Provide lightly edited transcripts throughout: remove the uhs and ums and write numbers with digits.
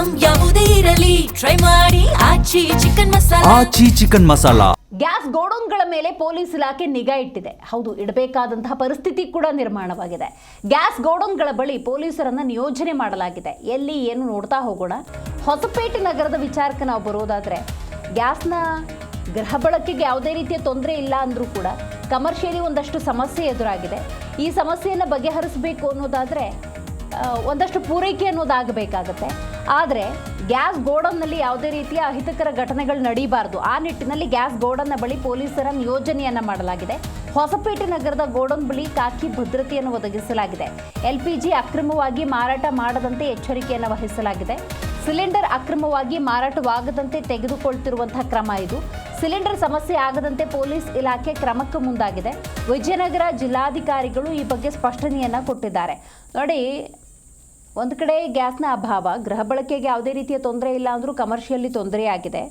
Item ಯಾವುದೇ ಇರಲಿ try ಮಾಡಿ ಆಚಿ ಚಿಕನ್ ಮಸಾಲಾ. ಗ್ಯಾಸ್ ಗೋಡೌನ್ಗಳ ಮೇಲೆ ಪೊಲೀಸ್ ಇಲಾಖೆ ನಿಗಾ ಇಟ್ಟಿದೆ. ಹೌದು, ಇಡಬೇಕಾದಂತಹ ಪರಿಸ್ಥಿತಿ ಕೂಡ ನಿರ್ಮಾಣವಾಗಿದೆ. ಗ್ಯಾಸ್ ಗೋಡೌನ್ಗಳ ಬಳಿ ಪೊಲೀಸರನ್ನ ನಿಯೋಜನೆ ಮಾಡಲಾಗಿದೆ. ಎಲ್ಲಿ ಏನು ನೋಡ್ತಾ ಹೋಗೋಣ. ಹೊಸಪೇಟೆ ನಗರದ ವಿಚಾರಕ್ಕೆ ನಾವು ಬರೋದಾದ್ರೆ, ಗ್ಯಾಸ್ನ ಗೃಹ ಬಳಕೆಗೆ ಯಾವುದೇ ರೀತಿಯ ತೊಂದರೆ ಇಲ್ಲ ಅಂದರೂ ಕೂಡ ಕಮರ್ಷಿಯಲಿ ಒಂದಷ್ಟು ಸಮಸ್ಯೆ ಎದುರಾಗಿದೆ. ಈ ಸಮಸ್ಯೆಯನ್ನು ಬಗೆಹರಿಸಬೇಕು ಅನ್ನೋದಾದರೆ ಒಂದಷ್ಟು ಪೂರೈಕೆ ಅನ್ನೋದಾಗಬೇಕಾಗತ್ತೆ. ಆದರೆ ಗ್ಯಾಸ್ ಗೋಡೌನ್ನಲ್ಲಿ ಯಾವುದೇ ರೀತಿಯ ಅಹಿತಕರ ಘಟನೆಗಳು ನಡೀಬಾರ್ದು. ಆ ನಿಟ್ಟಿನಲ್ಲಿ ಗ್ಯಾಸ್ ಗೋಡೌನ್ನ ಬಳಿ ಪೊಲೀಸರ ನಿಯೋಜನೆಯನ್ನು ಮಾಡಲಾಗಿದೆ. ಹೊಸಪೇಟೆ ನಗರದ ಗೋಡೌನ್ ಬಳಿ ಖಾಕಿ ಭದ್ರತೆಯನ್ನು ಒದಗಿಸಲಾಗಿದೆ. LPG ಅಕ್ರಮವಾಗಿ ಮಾರಾಟ ಮಾಡದಂತೆ ಎಚ್ಚರಿಕೆಯನ್ನು ವಹಿಸಲಾಗಿದೆ. ಸಿಲಿಂಡರ್ ಅಕ್ರಮವಾಗಿ ಮಾರಾಟವಾಗದಂತೆ ತೆಗೆದುಕೊಳ್ತಿರುವಂತಹ ಕ್ರಮ ಇದು. ಸಿಲಿಂಡರ್ ಸಮಸ್ಯೆ ಆಗದಂತೆ ಪೊಲೀಸ್ ಇಲಾಖೆ ಕ್ರಮಕ್ಕೆ ಮುಂದಾಗಿದೆ. ವಿಜಯನಗರ ಜಿಲ್ಲಾಧಿಕಾರಿಗಳು ಈ ಬಗ್ಗೆ ಸ್ಪಷ್ಟನೆಯನ್ನು ಕೊಟ್ಟಿದ್ದಾರೆ. ನೋಡಿ, ಒಂದು ಕಡೆ ಗ್ಯಾಸ್ನ ಅಭಾವ, ಗೃಹ ಬಳಕೆಗೆ ಯಾವುದೇ ರೀತಿಯ ತೊಂದರೆ ಇಲ್ಲ ಅಂದರೂ ಕಮರ್ಷಿಯಲಿ ತೊಂದರೆಯಾಗಿದೆ.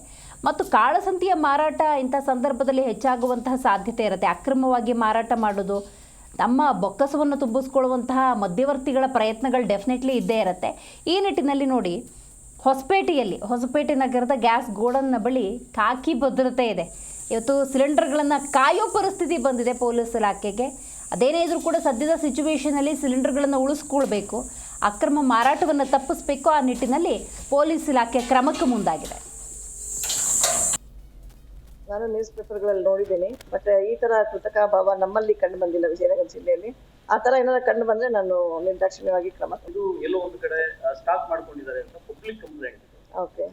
ಮತ್ತು ಕಾಳಸಂತೆಯ ಮಾರಾಟ ಇಂಥ ಸಂದರ್ಭದಲ್ಲಿ ಹೆಚ್ಚಾಗುವಂತಹ ಸಾಧ್ಯತೆ ಇರುತ್ತೆ. ಅಕ್ರಮವಾಗಿ ಮಾರಾಟ ಮಾಡೋದು, ನಮ್ಮ ಬೊಕ್ಕಸವನ್ನು ತುಂಬಿಸ್ಕೊಳ್ಳುವಂತಹ ಮಧ್ಯವರ್ತಿಗಳ ಪ್ರಯತ್ನಗಳು ಡೆಫಿನೆಟ್ಲಿ ಇದ್ದೇ ಇರುತ್ತೆ. ಈ ನಿಟ್ಟಿನಲ್ಲಿ ನೋಡಿ, ಹೊಸಪೇಟೆ ನಗರದ ಗ್ಯಾಸ್ ಗೋಡನ್ನ ಬಳಿ ಖಾಕಿ ಭದ್ರತೆ ಇದೆ. ಇವತ್ತು ಸಿಲಿಂಡರ್ಗಳನ್ನು ಕಾಯೋ ಪರಿಸ್ಥಿತಿ ಬಂದಿದೆ ಪೊಲೀಸ್ ಇಲಾಖೆಗೆ. ಅದೇನೇ ಇದ್ರೂ ಕೂಡ ಸದ್ಯದ ಸಿಚುವೇಷನಲ್ಲಿ ಸಿಲಿಂಡರ್ಗಳನ್ನು ಉಳಿಸ್ಕೊಳ್ಬೇಕು, ಅಕ್ರಮ ಮಾರಾಟವನ್ನು ತಪ್ಪಿಸಬೇಕು. ಆ ನಿಟ್ಟಿನಲ್ಲಿ ಪೊಲೀಸ್ ಇಲಾಖೆ ಕ್ರಮಕ್ಕೆ ಮುಂದಾಗಿದೆ. ನಾನು ನ್ಯೂಸ್ ಪೇಪರ್ಗಳಲ್ಲಿ ನೋಡಿದ್ದೀನಿ, ಬಟ್ ಈ ತರ ಕೃತಕ ಭಾವ ನಮ್ಮಲ್ಲಿ ಕಂಡು ಬಂದಿಲ್ಲ. ವಿಜಯನಗರ ಜಿಲ್ಲೆಯಲ್ಲಿ ಆ ತರ ಏನಾದ್ರು ಕಂಡು ಬಂದ್ರೆ ನಾನು ನಿರ್ದಾಕ್ಷಿಣ್ಯವಾಗಿ ಕ್ರಮ. ಇದು ಎಲ್ಲೋ ಒಂದು ಕಡೆ ಸ್ಟಾಕ್ ಮಾಡ್ಕೊಂಡಿದ್ದಾರೆ ಅಂತ public complaint. Okay,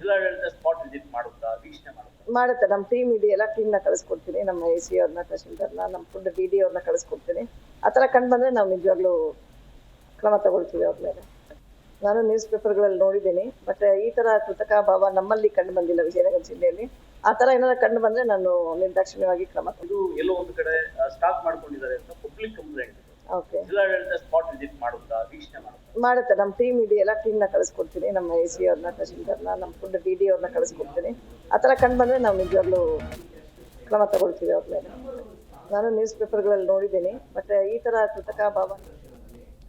spot visit ಮಾಡುತ್ತಾ, ವೀಕ್ಷಣೆ ಮಾಡುತ್ತೆ. ನಮ್ಮ ಟೀಮ್ ಇದೆಯಲ್ಲ, ಟೀಮ್ ನ ಕಳಿಸ್ಕೊಡ್ತೀನಿ. ನಮ್ಮ AC ಅವ್ರನ್ನ, ತಹಶೀಲ್ದಾರ್ನ, ನಮ್ಮ ಫುಡ್ BD ಅವ್ರನ್ನ ಕಳಿಸ್ಕೊಡ್ತೀನಿ. ಆ ತರ ಕಂಡು ಬಂದ್ರೆ ನಾವು ನಿಜವಾಗ್ಲೂ ಕ್ರಮ ತಗೊಳ್ತೀವಿ ಅವ್ರ ಮೇಲೆ. ನಾನು ನ್ಯೂಸ್ ಪೇಪರ್ಗಳಲ್ಲಿ ನೋಡಿದ್ದೀನಿ, ಬಟ್ ಈ ತರ ಕೃತಕ ಭಾವ ನಮ್ಮಲ್ಲಿ ಕಂಡು ಬಂದಿಲ್ಲ. ವಿಜಯನಗರ ಜಿಲ್ಲೆಯಲ್ಲಿ ಆ ತರ ಏನಾದ್ರು ಕಂಡು ಬಂದ್ರೆ ನಾನು ನಿರ್ದಾಕ್ಷಿಣ್ಯವಾಗಿ ಕ್ರಮ. ಇದು ಎಲ್ಲೋ ಒಂದು ಕಡೆ ಸ್ಟಾಕ್ ಮಾಡ್ಕೊಂಡಿದ್ದಾರೆ ಅಂತ public complaint. Okay, spot visit ಮಾಡುತ್ತಾ, ವೀಕ್ಷಣೆ ಮಾಡುತ್ತೆ. ನಮ್ಮ ಟೀಮ್ ಇದೆಯಲ್ಲ, ಟೀಮ್ ನ ಕಳಿಸ್ಕೊಡ್ತೀನಿ. ನಮ್ಮ AC ಅವ್ರನ್ನ, ತಹಶೀಲ್ದಾರ್ನ, ನಮ್ಮ ಫುಡ್ BD ಅವ್ರನ್ನ ಕಳಿಸ್ಕೊಡ್ತೀನಿ. ಆ ತರ ಕಂಡು ಬಂದ್ರೆ ನಾವು ನಿಜವಾಗ್ಲೂ ಕ್ರಮ ತಗೊಳ್ತೀವಿ ಅವ್ರ ಮೇಲೆ. ನಾನು ನ್ಯೂಸ್ ಪೇಪರ್ಗಳಲ್ಲಿ ನೋಡಿದ್ದೀನಿ, ಬಟ್ ಈ ತರ ಕೃತಕ ಭಾವ